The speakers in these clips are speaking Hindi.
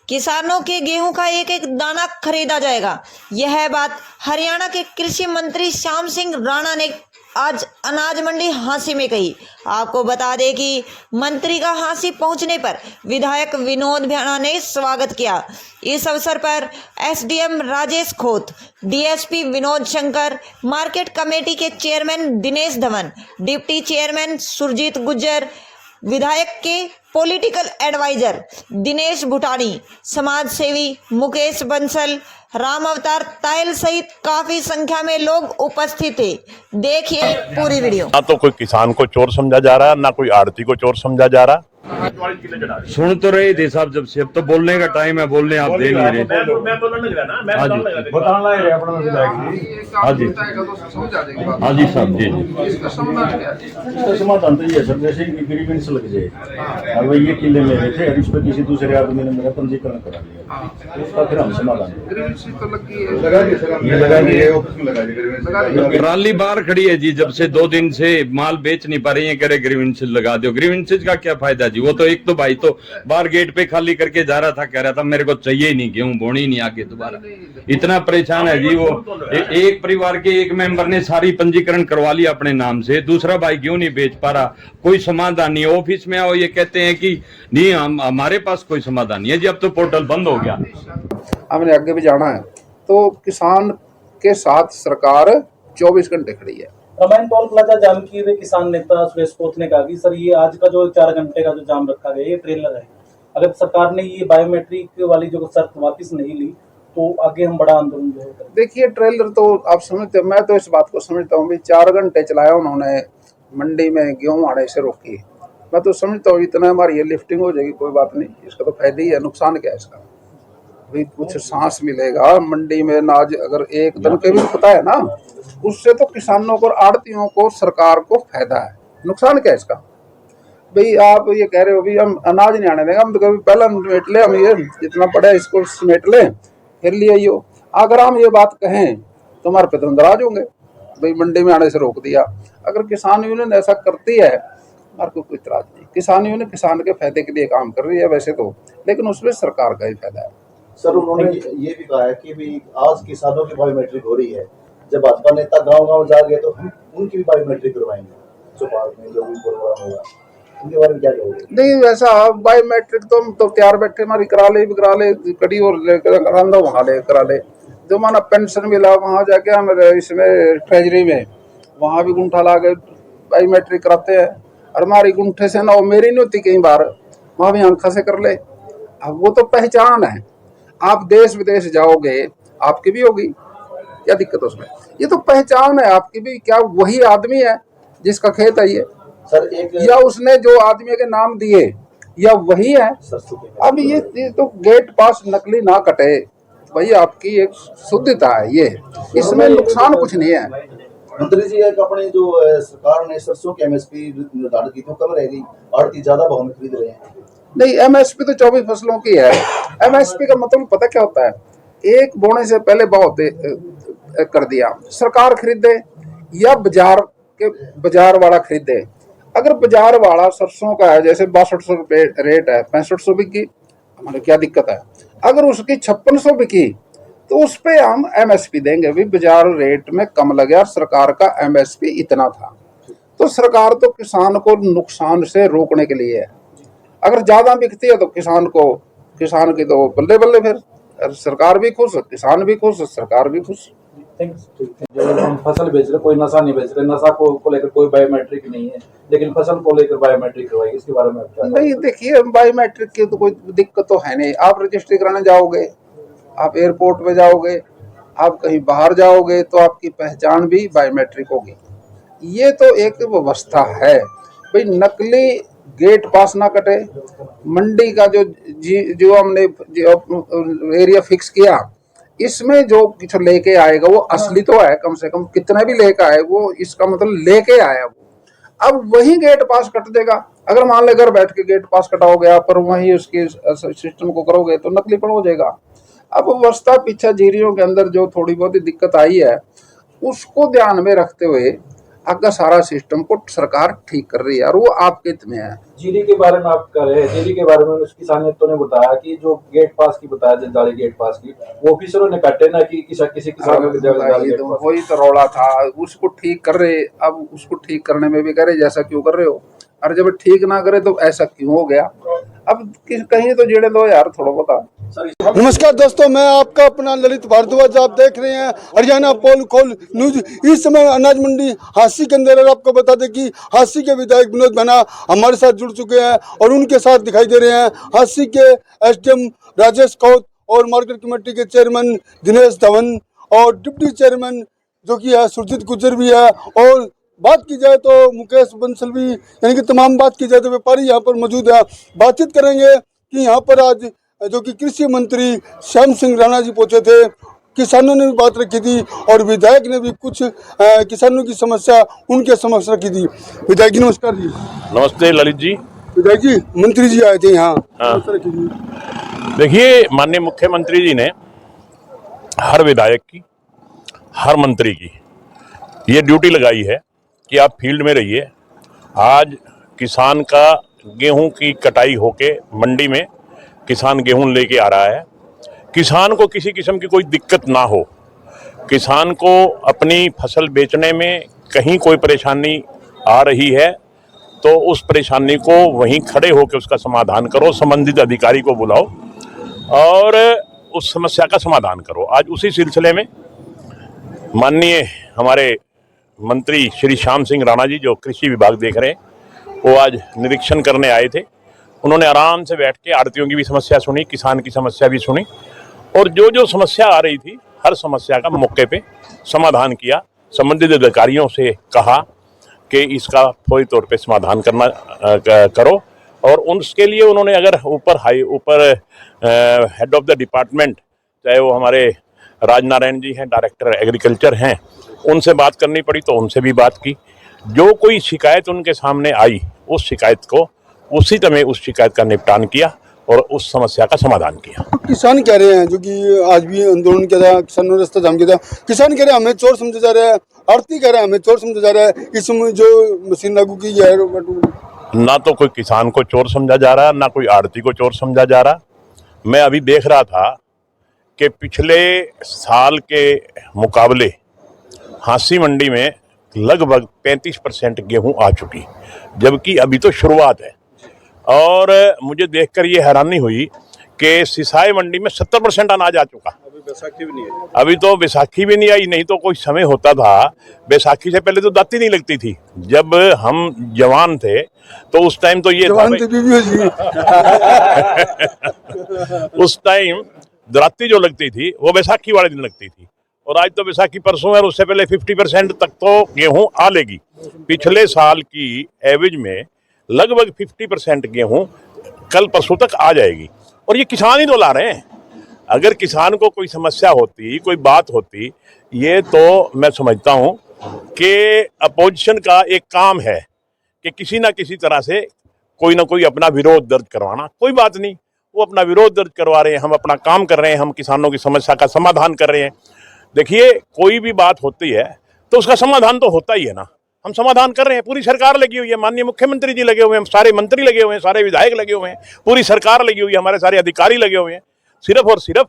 किसानों के गेहूं का एक एक दाना खरीदा जाएगा। यह बात हरियाणा के कृषि मंत्री श्याम सिंह राणा ने आज अनाज मंडी हांसी में कही। आपको बता दें कि मंत्री का हांसी पहुंचने पर विधायक विनोद भ्याणा ने स्वागत किया। इस अवसर पर SDM Rajesh Khot, DSP Vinod Shankar, market committee के chairman Dinesh Dhawan, deputy chairman Surjeet Gujjar, विधायक के पॉलिटिकल एडवाइजर दिनेश भुटानी, समाज सेवी मुकेश बंसल, राम अवतार तायल सहित काफी संख्या में लोग उपस्थित थे। देखिए पूरी वीडियो। ना तो कोई किसान को चोर समझा जा रहा है, ना कोई आड़ती को चोर समझा जा रहा। सुन तो रहे थे साहब, जब से अब तो बोलने का टाइम है, बोलने आप दे नहीं रहे। मैं बोलने लग रहा ना, मैं हाँ जी, बताना है अपना विधायक जी। हाँ जी, हाँ जी साहब जी। इसका समाधान क्या है? इसका समाधान तो ये है सर, जैसे कि ग्रीवेंस लग जाए। अब ये किले मेरे थे और इस पर किसी दूसरे आदमी ने मेरा पंजीकरण करा लिया, तो उसका फिर हम समाधान ग्रीवेंस तो लगी है, ये लगा दिए, ऑफिस में लगा दिए। ट्राली बाहर खड़ी है जी, जब से 2 दिन से माल बेच नहीं पा रही है, कह रहे ग्रीवेंसेज लगा दो। ग्रीवेंसेज का क्या फायदा जी? वो तो एक तो भाई तो बाहर गेट पे खाली करके जा रहा था, कह रहा था मेरे को चाहिए ही नहीं, गेहूं बोनी नहीं आगे दोबारा। इतना परेशान है जी वो। एक परिवार के एक मेंबर ने सारी पंजीकरण करवा लिया अपने नाम से, दूसरा भाई क्यों नहीं बेच पा रहा? कोई समाधान नहीं। ऑफिस में आओ, ये कहते हैं कि नहीं हमारे पास कोई समाधान नहीं है जी, अब तो पोर्टल बंद हो गया। हमने आगे भी जाना है, तो किसान के साथ सरकार 24 घंटे खड़ी है। रामायण टोल प्लाजा जाम किए हुए किसान नेता सुरेश कोत ने कहा कि सर ये आज का जो 4 घंटे का जो जाम रखा गया ये ट्रेलर है, अगर सरकार ने ये बायोमेट्रिक वाली जो शर्त वापस नहीं ली तो आगे हम बड़ा आंदोलन जो है। देखिए ट्रेलर तो आप समझते, मैं तो इस बात को समझता हूँ भी 4 घंटे चलाया उन्होंने, मंडी में गेहूं आने से रोकी। मैं तो समझता हूँ इतना हमारी ये लिफ्टिंग हो जाएगी, कोई बात नहीं, इसका तो फायदा ही है, नुकसान क्या है इसका? भाई कुछ सांस मिलेगा मंडी में, अनाज अगर एक दिन के भी पता है ना, उससे तो किसानों को, आड़तियों को, सरकार को फायदा है। नुकसान क्या है इसका? भाई आप ये कह रहे हो भी हम अनाज नहीं आने देंगे, हम तो कभी पहला समेट ले, हम ये जितना पड़ा है इसको समेट ले फिर ले आइयो। अगर हम ये बात कहें तो हमारे पे तो नाराज होंगे, भाई मंडी में आने से रोक दिया। अगर किसान यूनियन ऐसा करती है, हमारे को कोई इतराज नहीं। किसान यूनियन किसान के फायदे के लिए काम कर रही है वैसे तो, लेकिन उसमें सरकार का ही फायदा है। सर उन्होंने ये भी कहा है कि भी आज किसानों की बायोमेट्रिक हो रही है, जब भाजपा नेता गांव-गांव जाएंगे तो हम उनकी भी बायोमेट्रिक करवाएंगे। चौपाल में जो भी प्रोग्राम होगा उनके बारे में क्या कहोगे? नहीं वैसा बायोमेट्रिक तो हम तो तैयार बैठे, हमारी करा ले कड़ी और करांदा वहाँ ले करा ले। जो माना पेंशन मिला वहाँ जाके हम इसमें ट्रेजरी में वहाँ भी गुंठा ला के बायोमेट्रिक कराते हैं। और हमारी गुंठे से ना वो मेरी नहीं होती, कई बार वहाँ भी आंखा से कर ले। अब वो तो पहचान है, आप देश विदेश जाओगे आपकी भी होगी, क्या दिक्कत है उसमें? ये तो पहचान है आपकी भी। क्या वही आदमी है जिसका खेत है ये सर एक, या उसने जो आदमी के नाम दिए या वही है? अब ये तो गेट पास नकली ना कटे भाई, आपकी एक शुद्धता है ये, इसमें नुकसान कुछ नहीं है। मंत्री जी एक अपने जो सरकार ने सरसों की एमएसपी निर्धारित की तो कम रह गई, आड़ती ज्यादा भाव में खरीद रहे हैं। नहीं, एमएसपी तो 24 फसलों की है। एमएसपी का मतलब पता क्या होता है? एक बोने से पहले भाव कर दिया, सरकार खरीदे या बाजार वाला खरीदे। अगर बाजार वाला सरसों का है जैसे 6200 रुपये रेट है, 6500 बिकी, हमारे क्या दिक्कत है? अगर उसकी 5600 बिकी तो उस पे हम एमएसपी देंगे। भी बाजार रेट में कम लगे, सरकार का एमएसपी इतना था, तो सरकार तो किसान को नुकसान से रोकने के लिए है। अगर ज्यादा बिकती है तो किसान की तो बल्ले बल्ले, फिर सरकार भी खुश, किसान भी खुश, सरकार भी खुश। जो हम फसल बेच रहे, कोई नशा नहीं बेच रहे, नशा को लेकर कोई बायोमेट्रिक नहीं है, लेकिन फसल को लेकर बायोमेट्रिक करवाएगी, इसके बारे में नहीं, देखिए बायोमेट्रिक की तो कोई दिक्कत तो है नहीं। आप रजिस्ट्री कराने जाओगे, आप एयरपोर्ट पे जाओगे, आप कहीं बाहर जाओगे तो आपकी पहचान भी बायोमेट्रिक होगी। ये तो एक व्यवस्था है भाई, नकली गेट पास ना कटे। मंडी का जो हमने एरिया फिक्स किया, इसमें जो कुछ लेके आएगा वो असली तो है, कम से कम कितना भी लेके आए वो, इसका मतलब लेके आया वो। अब वही गेट पास कट देगा। अगर मान ले घर बैठ के गेट पास कटाओगे आप, पर वही उसके सिस्टम को करोगे तो नकलीपन हो जाएगा। अब व्यवस्था पीछा जीरियों के अंदर जो थोड़ी बहुत दिक्कत आई है, उसको ध्यान में रखते हुए आगे सारा सिस्टम को सरकार ठीक कर रही है और वो आपके हित में है। जीरी के बारे में आप कर रहे हैं, जीरी के बारे में किसान नेताओं ने बताया कि जो गेट पास की बताया जंजाली गेट पास की, वो ऑफिसरों ने काटे ना कि किसी किसान के जंजाली गेट पास। वही तो रौला था, उसको ठीक कर रहे। अब उसको ठीक करने में भी कह रहे जैसा क्यों कर रहे हो, और जब ठीक ना करे तो ऐसा क्यों हो गया। अब कहीं तो जेड़े दो यार थोड़ा बता। नमस्कार दोस्तों, मैं आपका अपना ललित भारद्वाज, आप देख रहे हैं हरियाणा पोल खोल न्यूज। इस समय अनाज मंडी हांसी के अंदर, और आपको बता दें कि हांसी के विधायक विनोद भाना हमारे साथ जुड़ चुके हैं और उनके साथ दिखाई दे रहे हैं हांसी के एसडीएम राजेश कौत और मार्केट कमेटी के चेयरमैन दिनेश धवन और डिप्टी चेयरमैन जो कि है सुरजीत गुज्जर भी है। और बात की जाए तो मुकेश बंसल भी, यानी कि तमाम बात की जाए तो व्यापारी यहाँ पर मौजूद है। बातचीत करेंगे कि यहाँ पर आज जो कि कृषि मंत्री श्याम सिंह राणा जी पहुंचे थे, किसानों ने भी बात रखी थी और विधायक ने भी कुछ किसानों की समस्या उनके समक्ष रखी थी। विधायक जी नमस्कार जी। नमस्ते ललित जी। विधायक जी, मंत्री जी आए थे यहाँ। देखिए, माननीय मुख्यमंत्री जी ने हर विधायक की, हर मंत्री की ये ड्यूटी लगाई है कि आप फील्ड में रहिए। आज किसान का गेहूं की कटाई होके मंडी में किसान गेहूं लेके आ रहा है। किसान को किसी किस्म की कोई दिक्कत ना हो, किसान को अपनी फसल बेचने में कहीं कोई परेशानी आ रही है तो उस परेशानी को वहीं खड़े होकर उसका समाधान करो, संबंधित अधिकारी को बुलाओ और उस समस्या का समाधान करो। आज उसी सिलसिले में माननीय हमारे मंत्री श्री श्याम सिंह राणा जी, जो कृषि विभाग देख रहे हैं, वो आज निरीक्षण करने आए थे। उन्होंने आराम से बैठ के आड़तियों की भी समस्या सुनी, किसान की समस्या भी सुनी और जो जो समस्या आ रही थी हर समस्या का मौके पे समाधान किया। संबंधित अधिकारियों से कहा कि इसका फौरी तौर पे समाधान करो और उसके लिए उन्होंने अगर ऊपर हेड ऑफ द डिपार्टमेंट, चाहे वो हमारे राजनारायण जी हैं, डायरेक्टर एग्रीकल्चर हैं, उनसे बात करनी पड़ी तो उनसे भी बात की। जो कोई शिकायत उनके सामने आई उस शिकायत को उसी समय उस शिकायत का निपटान किया और उस समस्या का समाधान किया। किसान कह रहे हैं, जो कि आज भी आंदोलन किया था, किसानों ने रास्ता जाम किया था, किसान कह रहे हैं हमें चोर समझा जा रहा है, आड़ती कह रहे हैं हमें चोर समझा जा रहा है, इसमें जो मशीन लागू की है। ना तो कोई किसान को चोर समझा जा रहा, ना कोई आड़ती को चोर समझा जा रहा। मैं अभी देख रहा था कि पिछले साल के मुकाबले हांसी मंडी में लगभग 35% गेहूं आ चुकी, जबकि अभी तो शुरुआत है। और मुझे देखकर ये हैरानी हुई कि सिसाई मंडी में 70% अनाज आ चुका। अभी बैसाखी भी नहीं है, अभी तो बैसाखी भी नहीं आई। नहीं तो कोई समय होता था, बैसाखी से पहले तो दाती नहीं लगती थी। जब हम जवान थे तो उस टाइम तो ये उस टाइम दाती जो लगती थी वो बैसाखी वाले दिन लगती थी और आज तो बैसाखी परसों है और उससे पहले 50% तक तो गेहूं आ लेगी। पिछले साल की एवरेज में लगभग 50% गेहूं कल परसों तक आ जाएगी और ये किसान ही तो ला रहे हैं। अगर किसान को कोई समस्या होती, कोई बात होती, ये तो मैं समझता हूं कि अपोजिशन का एक काम है कि किसी ना किसी तरह से कोई ना कोई अपना विरोध दर्ज करवाना। कोई बात नहीं, वो अपना विरोध दर्ज करवा रहे हैं, हम अपना काम कर रहे हैं, हम किसानों की समस्या का समाधान कर रहे हैं। देखिए, कोई भी बात होती है तो उसका समाधान तो होता ही है ना। हम समाधान कर रहे हैं, पूरी सरकार लगी हुई है, माननीय मुख्यमंत्री जी लगे हुए हैं, सारे मंत्री लगे हुए हैं, सारे विधायक लगे हुए हैं, पूरी सरकार लगी हुई है, हमारे सारे अधिकारी लगे हुए हैं, सिर्फ और सिर्फ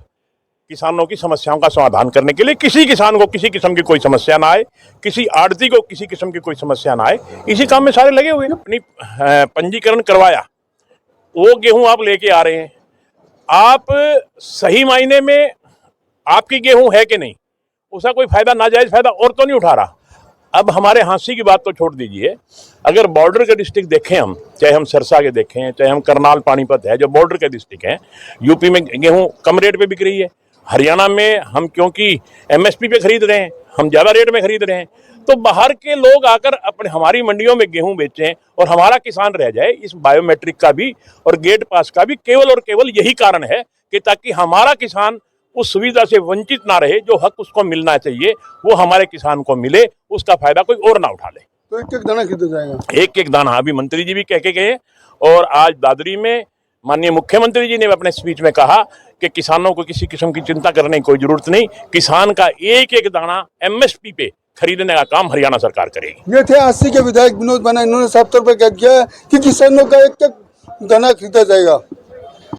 किसानों की समस्याओं का समाधान करने के लिए। किसी किसान को किसी किस्म की कोई समस्या ना आए, किसी आड़ती को किसी किस्म की कोई समस्या ना आए, इसी काम में सारे लगे हुए हैं। अपनी पंजीकरण करवाया, वो गेहूं आप लेके आ रहे हैं, आप सही मायने में आपकी गेहूं है कि नहीं, उसका कोई फायदा, नाजायज फायदा और तो नहीं उठा रहा। अब हमारे हांसी की बात तो छोड़ दीजिए, अगर बॉर्डर के डिस्ट्रिक्ट देखें हम, चाहे हम सरसा के देखें, चाहे हम करनाल पानीपत है, जो बॉर्डर के डिस्ट्रिक्ट हैं, यूपी में गेहूं कम रेट पे बिक रही है। हरियाणा में हम क्योंकि एमएसपी पे खरीद रहे हैं, हम ज़्यादा रेट में खरीद रहे हैं, तो बाहर के लोग आकर अपने हमारी मंडियों में गेहूं बेचें और हमारा किसान रह जाए। इस बायोमेट्रिक का भी और गेट पास का भी केवल और केवल यही कारण है कि ताकि हमारा किसान उस सुविधा से वंचित ना रहे, जो हक उसको मिलना चाहिए वो हमारे किसान को मिले, उसका फायदा कोई और ना उठा ले। तो एक एक दाना खरीदा जाएगा, एक एक दाना। अभी मंत्री जी भी कह के गए और आज दादरी में माननीय मुख्यमंत्री जी ने अपने स्पीच में कहा कि किसानों को किसी किस्म की चिंता करने की कोई जरूरत नहीं, किसान का एक एक दाना एमएसपी पे खरीदने का काम हरियाणा सरकार करेगी। ये थे हांसी के विधायक विनोद बना, इन्होंने साफ तौर पर कह दिया है कि किसानों का एक दाना खरीदा जाएगा।